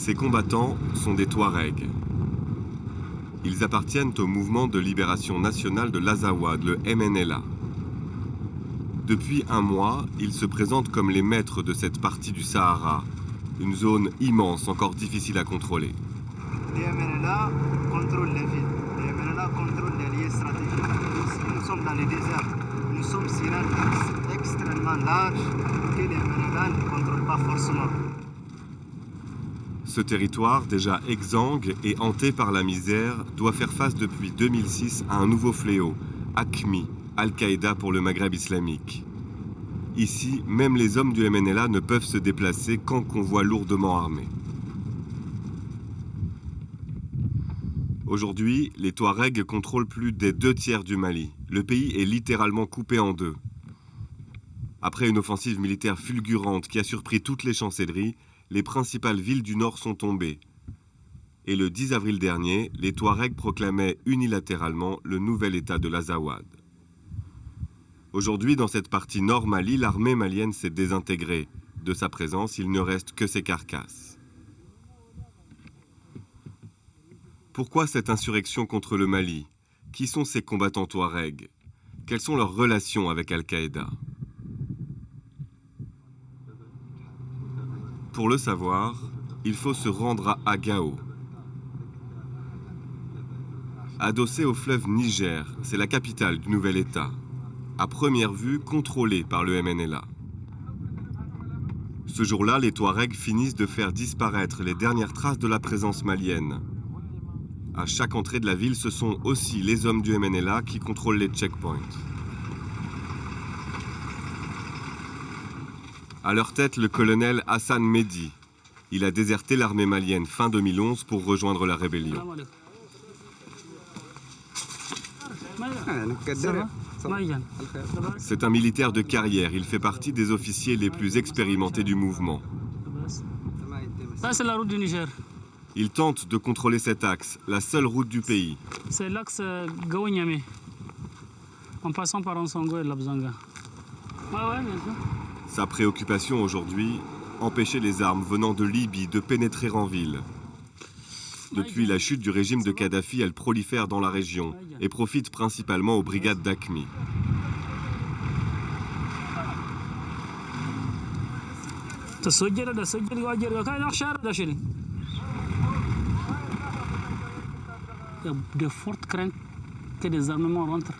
Ces combattants sont des Touaregs. Ils appartiennent au mouvement de libération nationale de l'Azawad, le MNLA. Depuis un mois, ils se présentent comme les maîtres de cette partie du Sahara, une zone immense, encore difficile à contrôler. Les MNLA contrôlent les villes, les MNLA contrôlent les lieux stratégiques. Nous sommes dans les déserts, nous sommes sur un axe extrêmement large que les MNLA ne contrôlent pas forcément. Ce territoire, déjà exsangue et hanté par la misère, doit faire face depuis 2006 à un nouveau fléau, AQMI, Al-Qaïda pour le Maghreb islamique. Ici, même les hommes du MNLA ne peuvent se déplacer qu'en convoi lourdement armés. Aujourd'hui, les Touaregs contrôlent plus des 2/3 du Mali. Le pays est littéralement coupé en deux. Après une offensive militaire fulgurante qui a surpris toutes les chancelleries, les principales villes du nord sont tombées. Et le 10 avril dernier, les Touaregs proclamaient unilatéralement le nouvel État de l'Azawad. Aujourd'hui, dans cette partie nord Mali, l'armée malienne s'est désintégrée. De sa présence, il ne reste que ses carcasses. Pourquoi cette insurrection contre le Mali? Qui sont ces combattants Touaregs? Quelles sont leurs relations avec Al-Qaïda? Pour le savoir, il faut se rendre à Gao. Adossé au fleuve Niger, c'est la capitale du nouvel État. À première vue, contrôlée par le MNLA. Ce jour-là, les Touaregs finissent de faire disparaître les dernières traces de la présence malienne. À chaque entrée de la ville, ce sont aussi les hommes du MNLA qui contrôlent les checkpoints. À leur tête, le colonel Hassan Mehdi. Il a déserté l'armée malienne fin 2011 pour rejoindre la rébellion. C'est un militaire de carrière. Il fait partie des officiers les plus expérimentés du mouvement. Ça, c'est la route du Niger. Il tente de contrôler cet axe, la seule route du pays. C'est l'axe Gao-Niamey, en passant par Ansongo et Labzanga. Ouais, bien sûr. Sa préoccupation aujourd'hui, empêcher les armes venant de Libye de pénétrer en ville. Depuis la chute du régime de Kadhafi, elles prolifèrent dans la région et profitent principalement aux brigades d'AQMI. Il y a de fortes craintes que des armements rentrent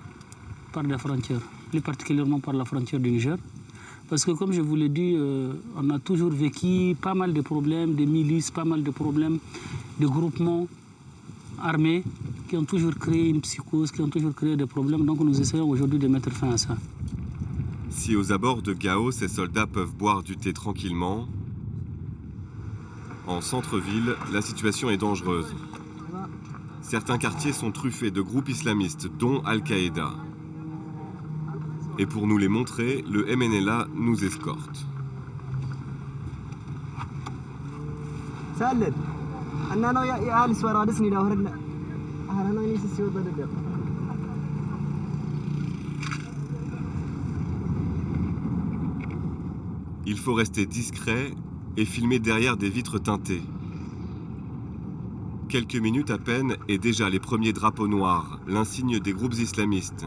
par des frontières, plus particulièrement par la frontière du Niger. Parce que comme je vous l'ai dit, on a toujours vécu pas mal de problèmes, des milices, pas mal de problèmes, de groupements armés qui ont toujours créé une psychose, qui ont toujours créé des problèmes. Donc nous essayons aujourd'hui de mettre fin à ça. Si aux abords de Gao, ces soldats peuvent boire du thé tranquillement, en centre-ville, la situation est dangereuse. Certains quartiers sont truffés de groupes islamistes, dont Al-Qaïda. Et pour nous les montrer, le MNLA nous escorte. Il faut rester discret et filmer derrière des vitres teintées. Quelques minutes à peine et déjà les premiers drapeaux noirs, l'insigne des groupes islamistes.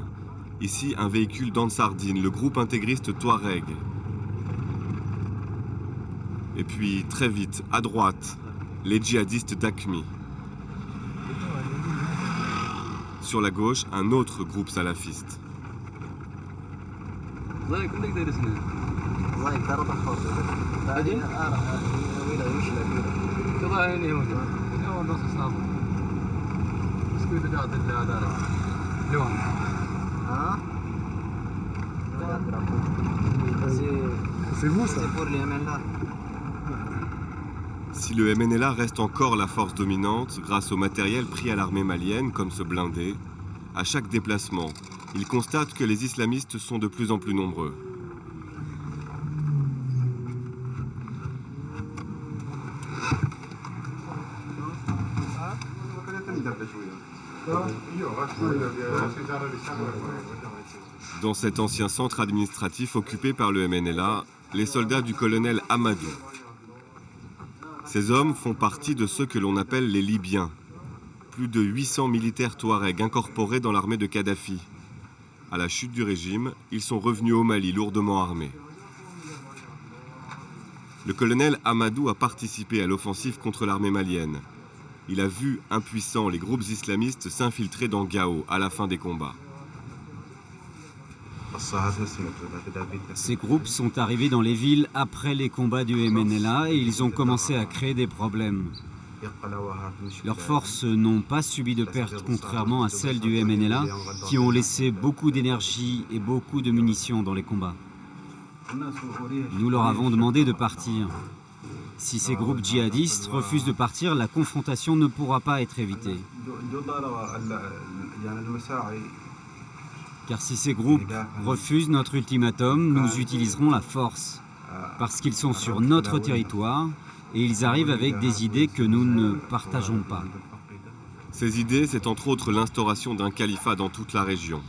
Ici, un véhicule d'Ansardine, le groupe intégriste Touareg. Et puis, très vite, à droite, les djihadistes d'AQMI. Sur la gauche, un autre groupe salafiste. C'est vous ça? C'est pour les MNLA. Si le MNLA reste encore la force dominante, grâce au matériel pris à l'armée malienne, comme ce blindé, à chaque déplacement, il constate que les islamistes sont de plus en plus nombreux. Dans cet ancien centre administratif occupé par le MNLA, les soldats du colonel Amadou. Ces hommes font partie de ceux que l'on appelle les Libyens. Plus de 800 militaires touaregs incorporés dans l'armée de Kadhafi. À la chute du régime, ils sont revenus au Mali lourdement armés. Le colonel Amadou a participé à l'offensive contre l'armée malienne. Il a vu, impuissants, les groupes islamistes s'infiltrer dans Gao à la fin des combats. Ces groupes sont arrivés dans les villes après les combats du MNLA et ils ont commencé à créer des problèmes. Leurs forces n'ont pas subi de pertes, contrairement à celles du MNLA, qui ont laissé beaucoup d'énergie et beaucoup de munitions dans les combats. Nous leur avons demandé de partir. Si ces groupes djihadistes refusent de partir, la confrontation ne pourra pas être évitée. Car si ces groupes refusent notre ultimatum, nous utiliserons la force. Parce qu'ils sont sur notre territoire et ils arrivent avec des idées que nous ne partageons pas. Ces idées, c'est entre autres l'instauration d'un califat dans toute la région.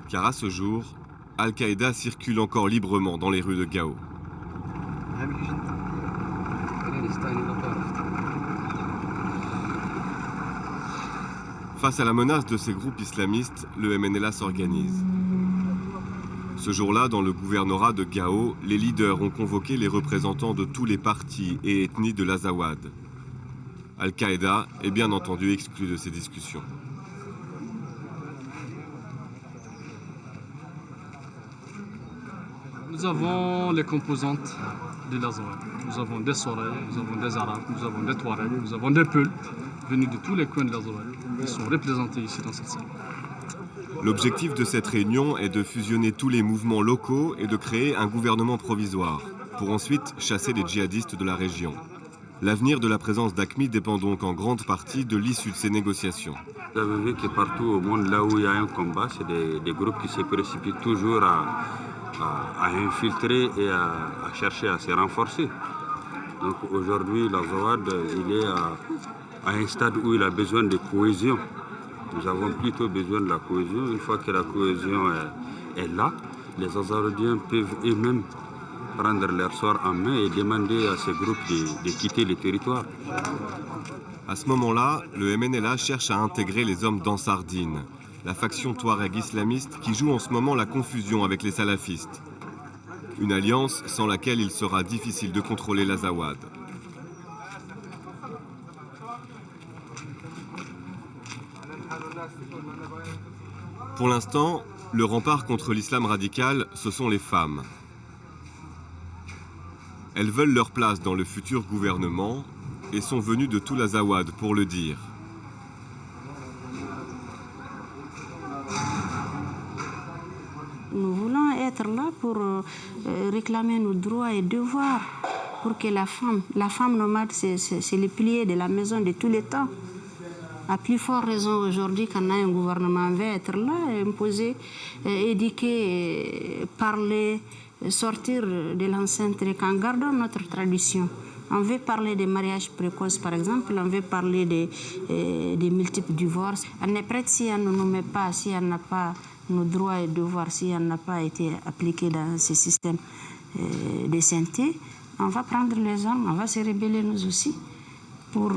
Car à ce jour, Al-Qaïda circule encore librement dans les rues de Gao. Face à la menace de ces groupes islamistes, le MNLA s'organise. Ce jour-là, dans le gouvernorat de Gao, les leaders ont convoqué les représentants de tous les partis et ethnies de l'Azawad. Al-Qaïda est bien entendu exclu de ces discussions. Nous avons les composantes de l'Azawad. Nous avons des Sorais, nous avons des Arabes, nous avons des Touaregs, nous avons des Peuls venus de tous les coins de l'Azawad. Ils sont représentés ici dans cette salle. L'objectif de cette réunion est de fusionner tous les mouvements locaux et de créer un gouvernement provisoire, pour ensuite chasser les djihadistes de la région. L'avenir de la présence d'AQMI dépend donc en grande partie de l'issue de ces négociations. Vous avez vu que partout au monde, là où il y a un combat, c'est des groupes qui se précipitent toujours à infiltrer et à chercher à se renforcer. Donc aujourd'hui, l'Azawad, il est à un stade où il a besoin de cohésion. Nous avons plutôt besoin de la cohésion. Une fois que la cohésion est là, les Azawadiens peuvent eux-mêmes prendre leur sort en main et demander à ces groupes de quitter le territoire. À ce moment-là, le MNLA cherche à intégrer les hommes d'Ansardine, la faction touareg islamiste qui joue en ce moment la confusion avec les salafistes. Une alliance sans laquelle il sera difficile de contrôler l'Azawad. Pour l'instant, le rempart contre l'islam radical, ce sont les femmes. Elles veulent leur place dans le futur gouvernement et sont venues de tout l'Azawad pour le dire. Nous voulons être là pour réclamer nos droits et devoirs, pour que la femme nomade, c'est le pilier de la maison de tous les temps. À plus forte raison aujourd'hui, quand un gouvernement veut être là, imposer, éduquer, parler, sortir de l'enceinte en gardant notre tradition. On veut parler des mariages précoces, par exemple, on veut parler des multiples divorces. On est prête si on ne nous met pas, si on n'a pas nos droits et devoirs, si on n'a pas été appliqué dans ce système de sainteté, on va prendre les armes, on va se rebeller nous aussi pour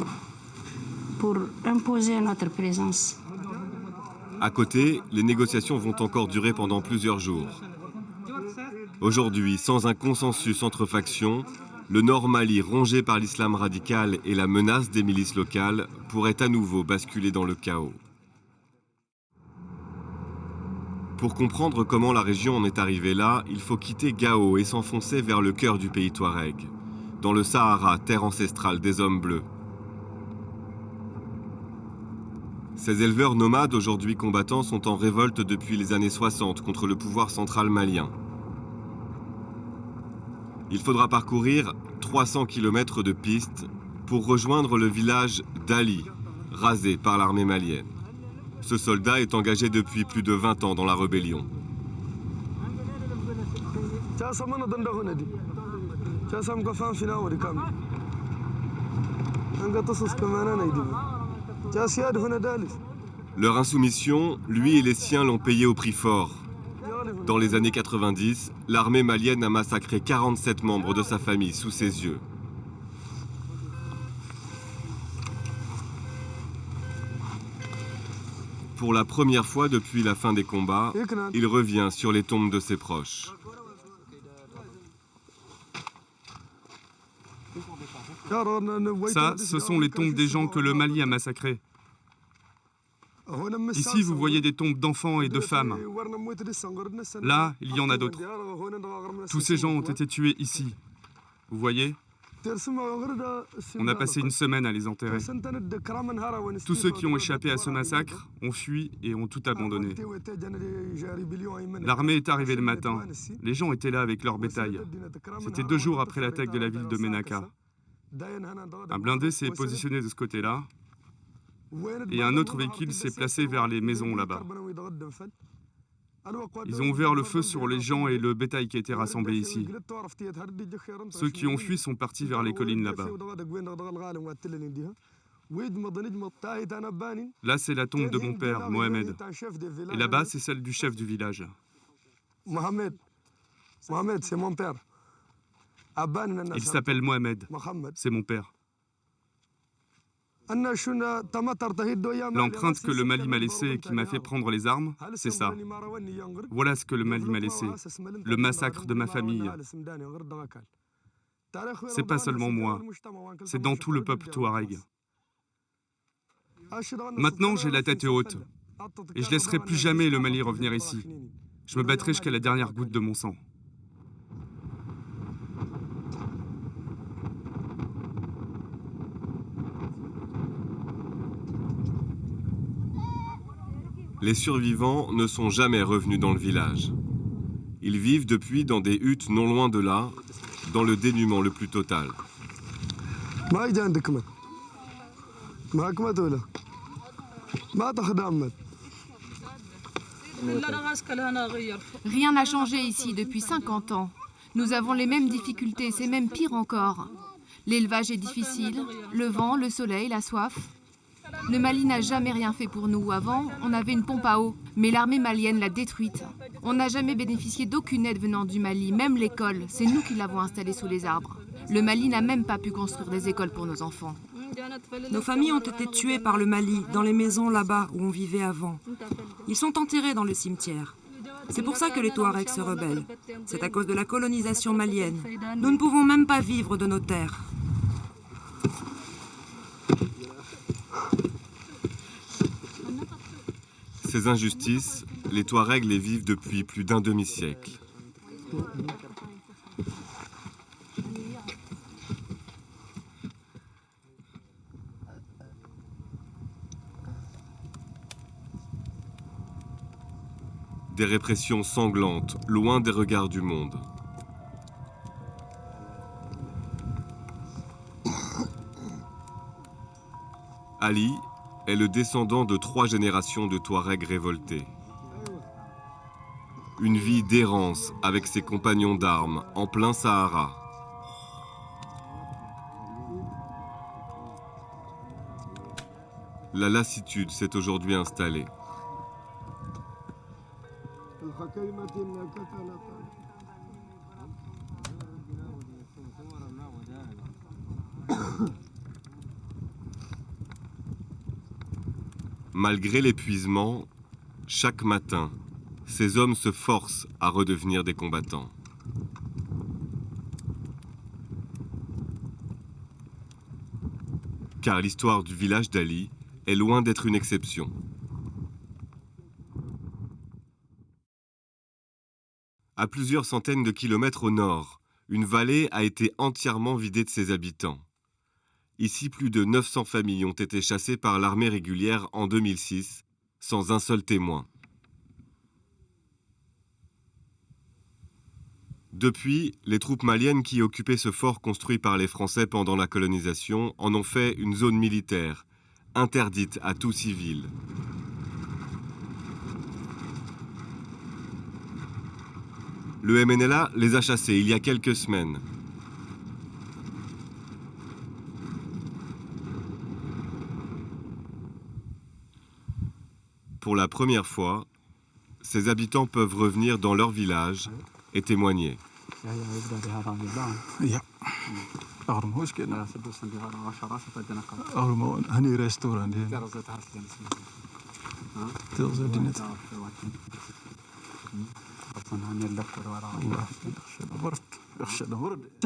imposer notre présence. À côté, les négociations vont encore durer pendant plusieurs jours. Aujourd'hui, sans un consensus entre factions, le Nord Mali, rongé par l'islam radical et la menace des milices locales, pourrait à nouveau basculer dans le chaos. Pour comprendre comment la région en est arrivée là, il faut quitter Gao et s'enfoncer vers le cœur du pays touareg, dans le Sahara, terre ancestrale des hommes bleus. Ces éleveurs nomades, aujourd'hui combattants, sont en révolte depuis les années 60 contre le pouvoir central malien. Il faudra parcourir 300 km de pistes pour rejoindre le village d'Ali, rasé par l'armée malienne. Ce soldat est engagé depuis plus de 20 ans dans la rébellion. Leur insoumission, lui et les siens l'ont payé au prix fort. Dans les années 90, l'armée malienne a massacré 47 membres de sa famille sous ses yeux. Pour la première fois depuis la fin des combats, il revient sur les tombes de ses proches. Ça, ce sont les tombes des gens que le Mali a massacrés. Ici, vous voyez des tombes d'enfants et de femmes. Là, il y en a d'autres. Tous ces gens ont été tués ici. Vous voyez ? On a passé une semaine à les enterrer. Tous ceux qui ont échappé à ce massacre ont fui et ont tout abandonné. L'armée est arrivée le matin. Les gens étaient là avec leur bétail. C'était 2 jours après l'attaque de la ville de Ménaka. Un blindé s'est positionné de ce côté-là et un autre véhicule s'est placé vers les maisons là-bas. Ils ont ouvert le feu sur les gens et le bétail qui était rassemblé ici. Ceux qui ont fui sont partis vers les collines là-bas. Là, c'est la tombe de mon père, Mohamed. Et là-bas, c'est celle du chef du village. Mohamed, c'est mon père. Il s'appelle Mohamed. C'est mon père. L'empreinte que le Mali m'a laissée et qui m'a fait prendre les armes, c'est ça. Voilà ce que le Mali m'a laissé. Le massacre de ma famille. C'est pas seulement moi. C'est dans tout le peuple touareg. Maintenant, j'ai la tête haute. Et je laisserai plus jamais le Mali revenir ici. Je me battrai jusqu'à la dernière goutte de mon sang. Les survivants ne sont jamais revenus dans le village. Ils vivent depuis dans des huttes non loin de là, dans le dénuement le plus total. Rien n'a changé ici depuis 50 ans. Nous avons les mêmes difficultés, c'est même pire encore. L'élevage est difficile, le vent, le soleil, la soif. Le Mali n'a jamais rien fait pour nous. Avant, on avait une pompe à eau, mais l'armée malienne l'a détruite. On n'a jamais bénéficié d'aucune aide venant du Mali, même l'école. C'est nous qui l'avons installée sous les arbres. Le Mali n'a même pas pu construire des écoles pour nos enfants. Nos familles ont été tuées par le Mali, dans les maisons là-bas où on vivait avant. Ils sont enterrés dans le cimetière. C'est pour ça que les Touaregs se rebellent. C'est à cause de la colonisation malienne. Nous ne pouvons même pas vivre de nos terres. Ces injustices, les Touaregs les vivent depuis plus d'un demi-siècle. Des répressions sanglantes, loin des regards du monde. Ali est le descendant de 3 générations de Touaregs révoltés. Une vie d'errance avec ses compagnons d'armes en plein Sahara. La lassitude s'est aujourd'hui installée. Malgré l'épuisement, chaque matin, ces hommes se forcent à redevenir des combattants. Car l'histoire du village d'Ali est loin d'être une exception. À plusieurs centaines de kilomètres au nord, une vallée a été entièrement vidée de ses habitants. Ici, plus de 900 familles ont été chassées par l'armée régulière en 2006, sans un seul témoin. Depuis, les troupes maliennes qui occupaient ce fort construit par les Français pendant la colonisation en ont fait une zone militaire, interdite à tout civil. Le MNLA les a chassés il y a quelques semaines. Pour la première fois, ces habitants peuvent revenir dans leur village et témoigner.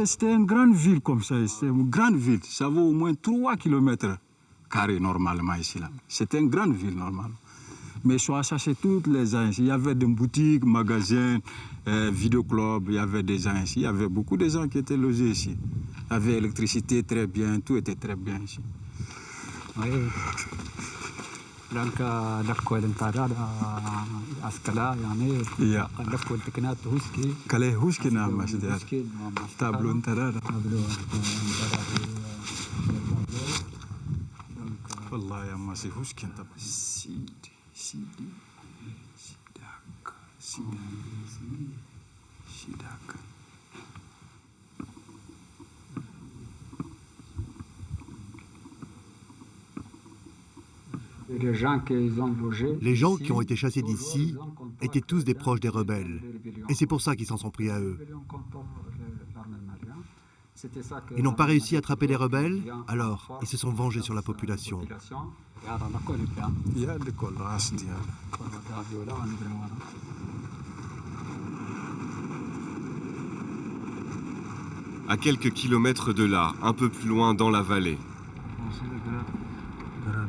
C'était une grande ville comme ça, c'était une grande ville. Ça vaut au moins 3 km carrés normalement ici. C'était une grande ville normalement. Mais ils ont acheté toutes les gens ici. Il y avait des boutiques, magasins, vidéoclubs, il y avait des gens ici. Il y avait beaucoup de gens qui étaient logés ici. Il y avait l'électricité très bien, tout était très bien ici. Oui. لأنك لكو الانتارا أسكلا يعني لكو التكنات هوسكي كله هوسكي نعم ماشي تابلو انتارا والله يا ماشي هوسكي انت سيدي سيداك Les gens qui ont été chassés d'ici étaient tous des proches des rebelles. Et c'est pour ça qu'ils s'en sont pris à eux. Ils n'ont pas réussi à attraper les rebelles, alors ils se sont vengés sur la population. À quelques kilomètres de là, un peu plus loin dans la vallée,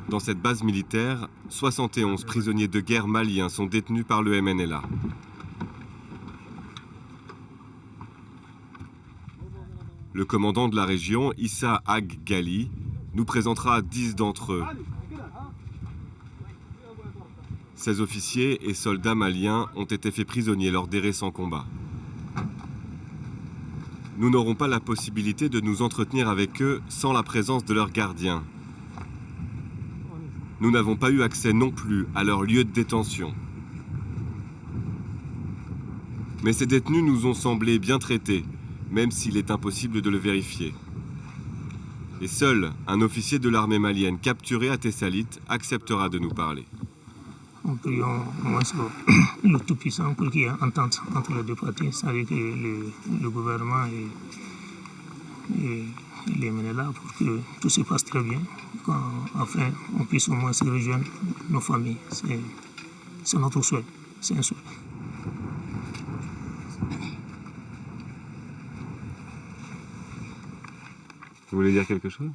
dans cette base militaire, 71 prisonniers de guerre maliens sont détenus par le MNLA. Le commandant de la région, Issa Ag Gali, nous présentera 10 d'entre eux. Ces officiers et soldats maliens ont été faits prisonniers lors des récents combats. Nous n'aurons pas la possibilité de nous entretenir avec eux sans la présence de leurs gardiens. Nous n'avons pas eu accès non plus à leur lieu de détention. Mais ces détenus nous ont semblé bien traités, même s'il est impossible de le vérifier. Et seul un officier de l'armée malienne capturé à Tessalit acceptera de nous parler. Nous prions le Tout-Puissant pour qu'il y ait entente entre les deux parties, c'est-à-dire que le gouvernement et les MNLA pour que tout se passe très bien, qu'enfin on puisse au moins se rejoindre nos familles. C'est notre souhait, c'est un souhait. Vous voulez dire quelque chose ?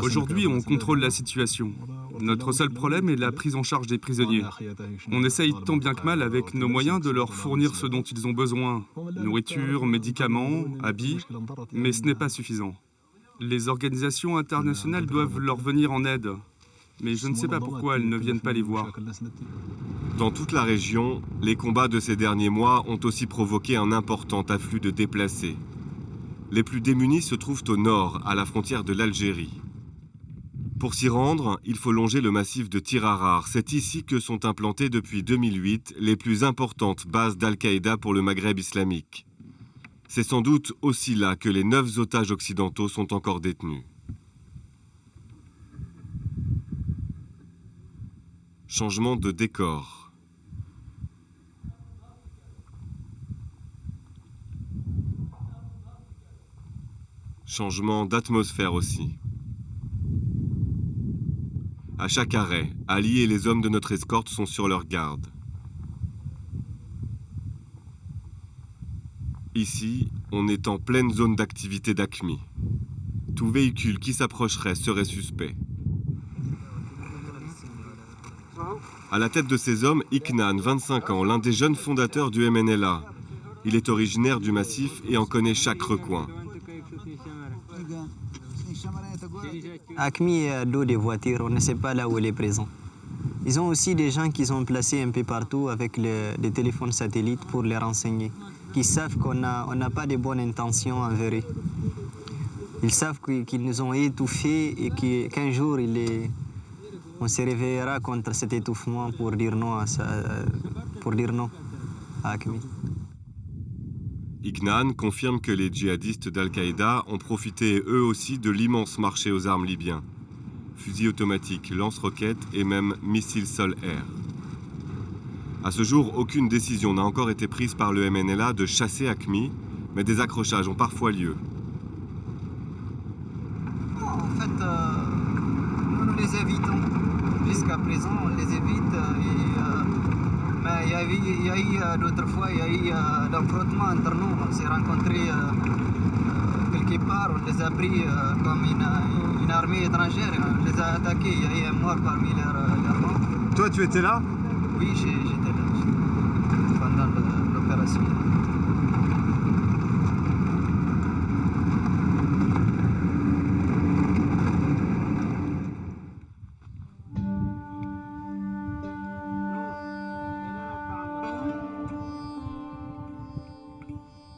Aujourd'hui, on contrôle la situation. Notre seul problème est la prise en charge des prisonniers. On essaye tant bien que mal avec nos moyens de leur fournir ce dont ils ont besoin, nourriture, médicaments, habits, mais ce n'est pas suffisant. Les organisations internationales doivent leur venir en aide, mais je ne sais pas pourquoi elles ne viennent pas les voir. Dans toute la région, les combats de ces derniers mois ont aussi provoqué un important afflux de déplacés. Les plus démunis se trouvent au nord, à la frontière de l'Algérie. Pour s'y rendre, il faut longer le massif de Tirarar. C'est ici que sont implantées depuis 2008 les plus importantes bases d'Al-Qaïda pour le Maghreb islamique. C'est sans doute aussi là que les 9 otages occidentaux sont encore détenus. Changement de décor. Changement d'atmosphère aussi. À chaque arrêt, Ali et les hommes de notre escorte sont sur leur garde. Ici, on est en pleine zone d'activité d'AQMI. Tout véhicule qui s'approcherait serait suspect. À la tête de ces hommes, Iknan, 25 ans, l'un des jeunes fondateurs du MNLA. Il est originaire du massif et en connaît chaque recoin. AQMI a dos des voitures, on ne sait pas là où elle est présente. Ils ont aussi des gens qui sont placés un peu partout avec des téléphones satellites pour les renseigner, qui savent qu'on n'a pas de bonnes intentions envers eux. Ils savent qu'ils nous ont étouffés et qu'un jour on se réveillera contre cet étouffement pour dire non à AQMI. Iknan confirme que les djihadistes d'Al-Qaïda ont profité eux aussi de l'immense marché aux armes libyens. Fusils automatiques, lance-roquettes et même missiles sol-air. À ce jour, aucune décision n'a encore été prise par le MNLA de chasser AQMI, mais des accrochages ont parfois lieu. En fait, nous les évitons. Jusqu'à présent, on les évite. Mais il y a eu d'autres fois, il y a eu d'affrontements entre nous. On s'est rencontrés quelque part, on les a pris comme une armée étrangère. On les a attaqués, il y a eu un mort parmi leurs rangs. Toi, tu étais là? Oui, j'étais là pendant l'opération.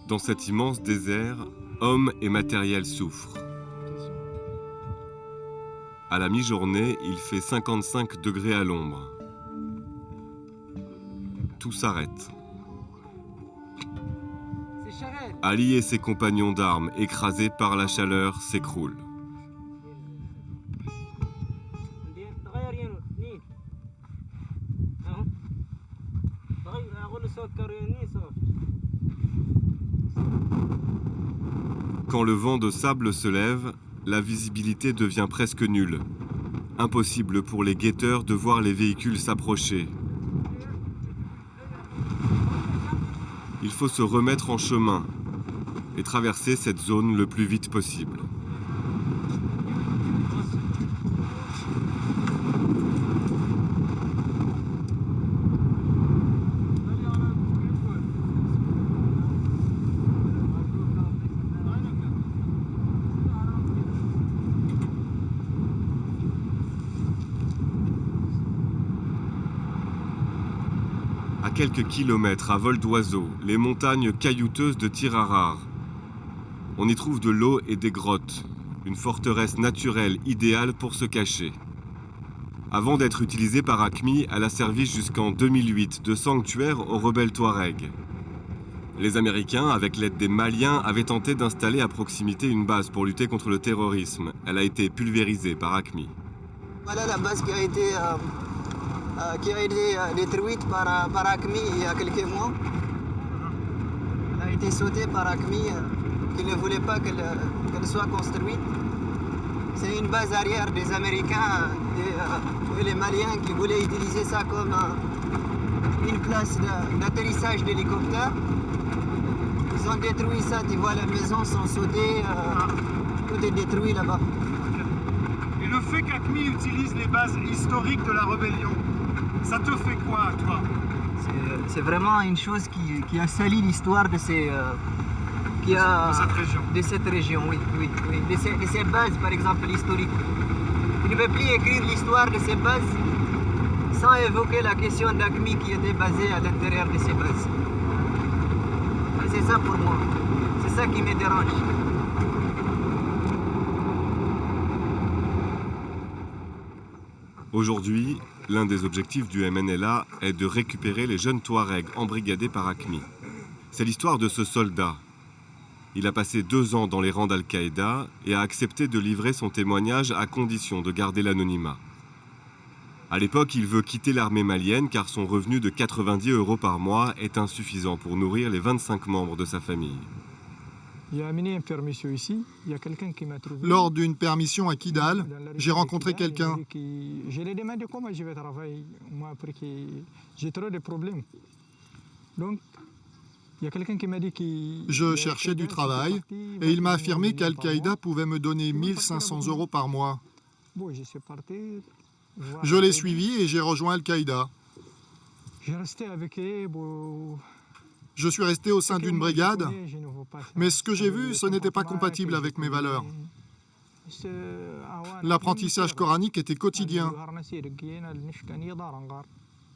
Dans cet immense désert, hommes et matériel souffrent. À la mi-journée, il fait 55 degrés à l'ombre. Tout s'arrête. Ali et ses compagnons d'armes, écrasés par la chaleur, s'écroulent. Quand le vent de sable se lève, la visibilité devient presque nulle. Impossible pour les guetteurs de voir les véhicules s'approcher. Il faut se remettre en chemin et traverser cette zone le plus vite possible. À quelques kilomètres à vol d'oiseau, les montagnes caillouteuses de Tirarar. On y trouve de l'eau et des grottes, une forteresse naturelle idéale pour se cacher. Avant d'être utilisée par AQMI, elle a servi jusqu'en 2008 de sanctuaire aux rebelles Touaregs. Les Américains, avec l'aide des Maliens, avaient tenté d'installer à proximité une base pour lutter contre le terrorisme. Elle a été pulvérisée par AQMI. Voilà la base qui a été détruite par AQMI il y a quelques mois. Elle a été sautée par AQMI qui ne voulait pas qu'elle soit construite. C'est une base arrière des Américains et les Maliens qui voulaient utiliser ça comme une place d'atterrissage d'hélicoptères. Ils ont détruit ça, tu vois, les maisons sont sautées, tout est détruit là-bas. Et le fait qu'AQMI utilise les bases historiques de la rébellion, ça te fait quoi, toi? C'est vraiment une chose qui a sali l'histoire de cette région, oui. De ces bases, par exemple, historiques. Tu ne peux plus écrire l'histoire de ces bases sans évoquer la question d'AQMI qui était basée à l'intérieur de ces bases. C'est ça pour moi. C'est ça qui me dérange. Aujourd'hui, l'un des objectifs du MNLA est de récupérer les jeunes Touaregs embrigadés par AQMI. C'est l'histoire de ce soldat. Il a passé 2 ans dans les rangs d'Al-Qaïda et a accepté de livrer son témoignage à condition de garder l'anonymat. À l'époque, il veut quitter l'armée malienne car son revenu de 90 € par mois est insuffisant pour nourrir les 25 membres de sa famille. J'ai amené une permission ici, il y a quelqu'un qui m'a trouvé. Lors d'une permission à Kidal, j'ai rencontré quelqu'un. Je lui ai demandé comment je vais travailler, moi, parce que j'ai trop de problèmes. Donc, il y a quelqu'un qui m'a dit que... Je cherchais du travail et il m'a affirmé qu'Al-Qaïda pouvait me donner 1500 € par mois. Bon, je suis parti. Je l'ai suivi et j'ai rejoint Al-Qaïda. J'ai resté avec eux. Bon... Je suis resté au sein d'une brigade, mais ce que j'ai vu, ce n'était pas compatible avec mes valeurs. L'apprentissage coranique était quotidien.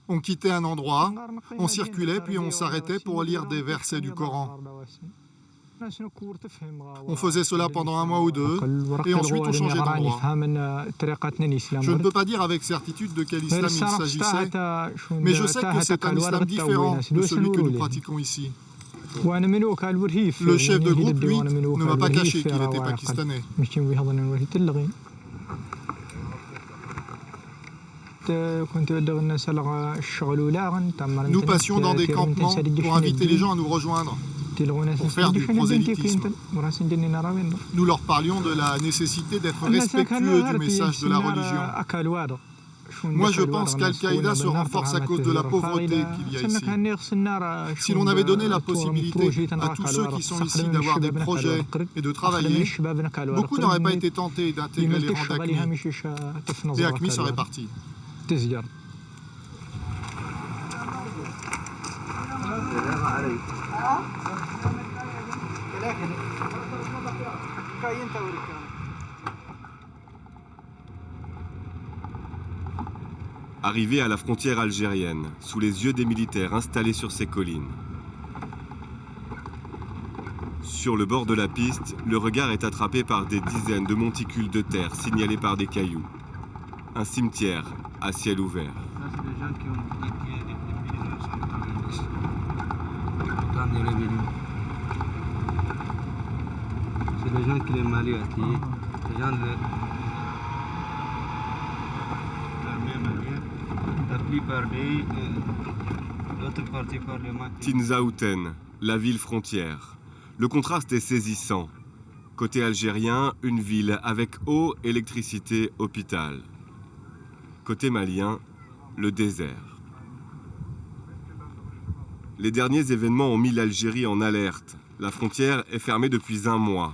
On quittait un endroit, on circulait, puis on s'arrêtait pour lire des versets du Coran. On faisait cela pendant 1 mois ou 2, et ensuite on changeait d'endroit. Je ne peux pas dire avec certitude de quel islam il s'agissait, mais je sais que c'est un islam différent de celui que nous pratiquons ici. Le chef de groupe, lui, ne m'a pas caché qu'il était pakistanais. Nous passions dans des campements pour inviter les gens à nous rejoindre, pour faire du prosélytisme. Nous leur parlions de la nécessité d'être respectueux du message de la religion. Moi, je pense qu'Al-Qaïda se renforce à cause de la pauvreté qu'il y a ici. Si l'on avait donné la possibilité à tous ceux qui sont ici d'avoir des projets et de travailler, beaucoup n'auraient pas été tentés d'intégrer les rangs d'AQMI. Et AQMI serait parti. Arrivé à la frontière algérienne, sous les yeux des militaires installés sur ces collines. Sur le bord de la piste, le regard est attrapé par des dizaines de monticules de terre signalés par des cailloux. Un cimetière à ciel ouvert. C'est les gens qui les Mali ont tués. Les gens de l'armée malienne. La plupart d'autres parties par le Mali. Tinzaouten, la ville frontière. Le contraste est saisissant. Côté algérien, une ville avec eau, électricité, hôpital. Côté malien, le désert. Les derniers événements ont mis l'Algérie en alerte. La frontière est fermée depuis un mois.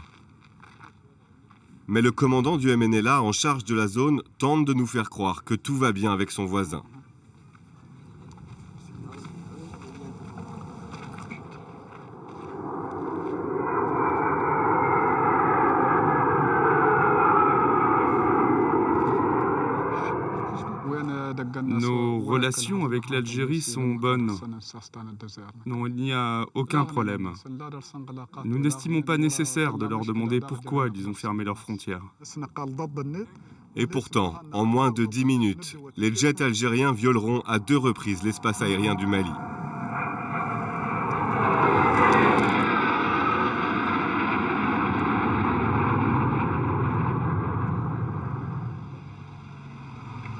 Mais le commandant du MNLA en charge de la zone tente de nous faire croire que tout va bien avec son voisin. Nos relations avec l'Algérie sont bonnes. Non, il n'y a aucun problème. Nous n'estimons pas nécessaire de leur demander pourquoi ils ont fermé leurs frontières. Et pourtant, en moins de 10 minutes, les jets algériens violeront à 2 reprises l'espace aérien du Mali.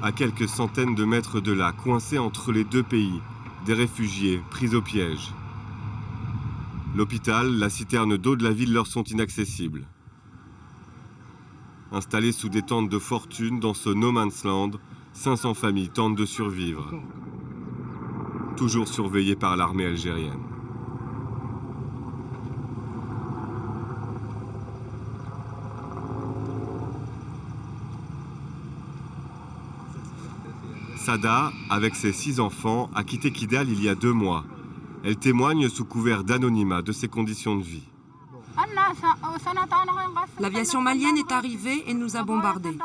À quelques centaines de mètres de là, coincés entre les deux pays, des réfugiés pris au piège. L'hôpital, la citerne d'eau de la ville leur sont inaccessibles. Installés sous des tentes de fortune dans ce no man's land, 500 familles tentent de survivre. Toujours surveillées par l'armée algérienne. Sada, avec ses 6 enfants, a quitté Kidal il y a 2 mois. Elle témoigne sous couvert d'anonymat de ses conditions de vie. L'aviation malienne est arrivée et nous a bombardés.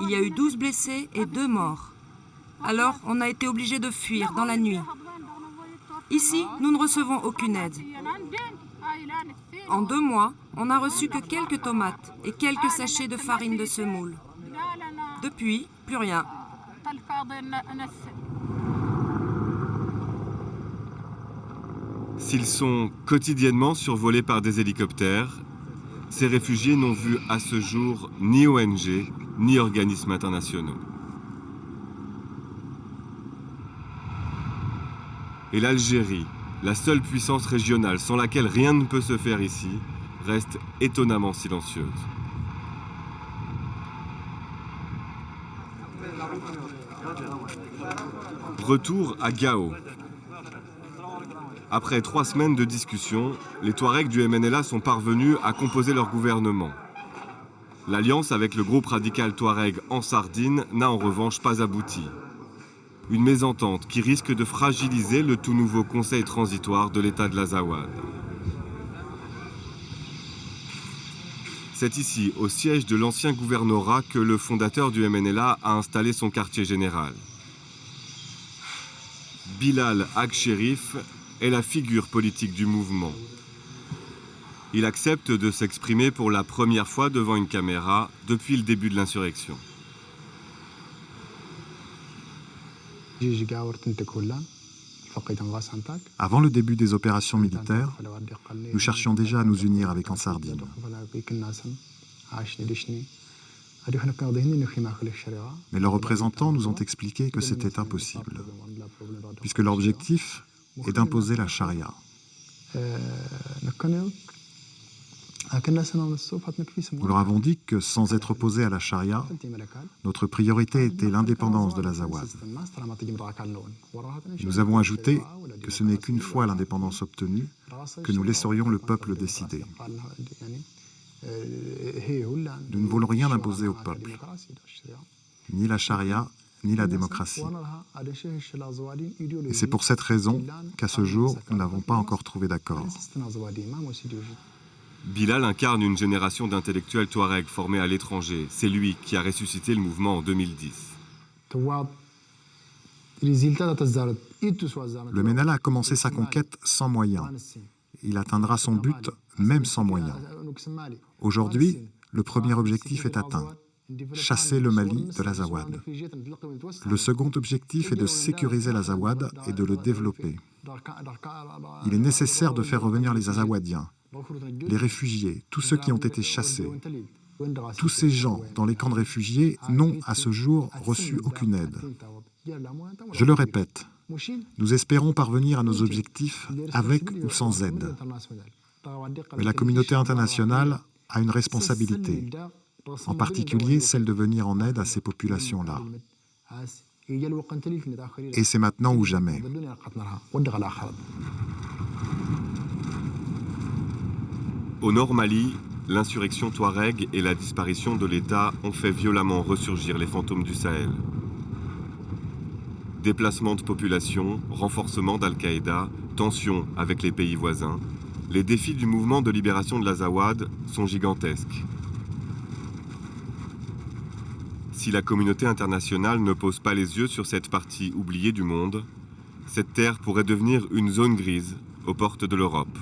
Il y a eu 12 blessés et 2 morts. Alors, on a été obligés de fuir dans la nuit. Ici, nous ne recevons aucune aide. En 2 mois, on n'a reçu que quelques tomates et quelques sachets de farine de semoule. Depuis, plus rien. S'ils sont quotidiennement survolés par des hélicoptères, ces réfugiés n'ont vu à ce jour ni ONG, ni organismes internationaux. Et l'Algérie, la seule puissance régionale sans laquelle rien ne peut se faire ici, reste étonnamment silencieuse. Retour à Gao. Après 3 semaines de discussion, les Touaregs du MNLA sont parvenus à composer leur gouvernement. L'alliance avec le groupe radical Touareg Ansardine n'a en revanche pas abouti. Une mésentente qui risque de fragiliser le tout nouveau conseil transitoire de l'État de l'Azawad. C'est ici, au siège de l'ancien gouvernorat, que le fondateur du MNLA a installé son quartier général. Bilal Ag-Sherif est la figure politique du mouvement. Il accepte de s'exprimer pour la première fois devant une caméra depuis le début de l'insurrection. Avant le début des opérations militaires, nous cherchions déjà à nous unir avec Ansardine. Mais leurs représentants nous ont expliqué que c'était impossible, puisque leur objectif est d'imposer la charia. Nous leur avons dit que sans être opposés à la charia, notre priorité était l'indépendance de l'Azawad. Nous avons ajouté que ce n'est qu'une fois l'indépendance obtenue que nous laisserions le peuple décider. Nous ne voulons rien imposer au peuple, ni la charia, ni la démocratie. Et c'est pour cette raison qu'à ce jour, nous n'avons pas encore trouvé d'accord. Bilal incarne une génération d'intellectuels touaregs formés à l'étranger. C'est lui qui a ressuscité le mouvement en 2010. Le MENALA a commencé sa conquête sans moyens. Il atteindra son but même sans moyens. Aujourd'hui, le premier objectif est atteint. Chasser le Mali de l'Azawad. Le second objectif est de sécuriser l'Azawad et de le développer. Il est nécessaire de faire revenir les Azawadiens, les réfugiés, tous ceux qui ont été chassés. Tous ces gens dans les camps de réfugiés n'ont à ce jour reçu aucune aide. Je le répète, nous espérons parvenir à nos objectifs avec ou sans aide. Mais la communauté internationale a une responsabilité, en particulier celle de venir en aide à ces populations-là. Et c'est maintenant ou jamais. Au nord Mali, l'insurrection touareg et la disparition de l'État ont fait violemment ressurgir les fantômes du Sahel. Déplacement de population, renforcement d'Al-Qaïda, tensions avec les pays voisins, les défis du mouvement de libération de l'Azawad sont gigantesques. Si la communauté internationale ne pose pas les yeux sur cette partie oubliée du monde, cette terre pourrait devenir une zone grise aux portes de l'Europe.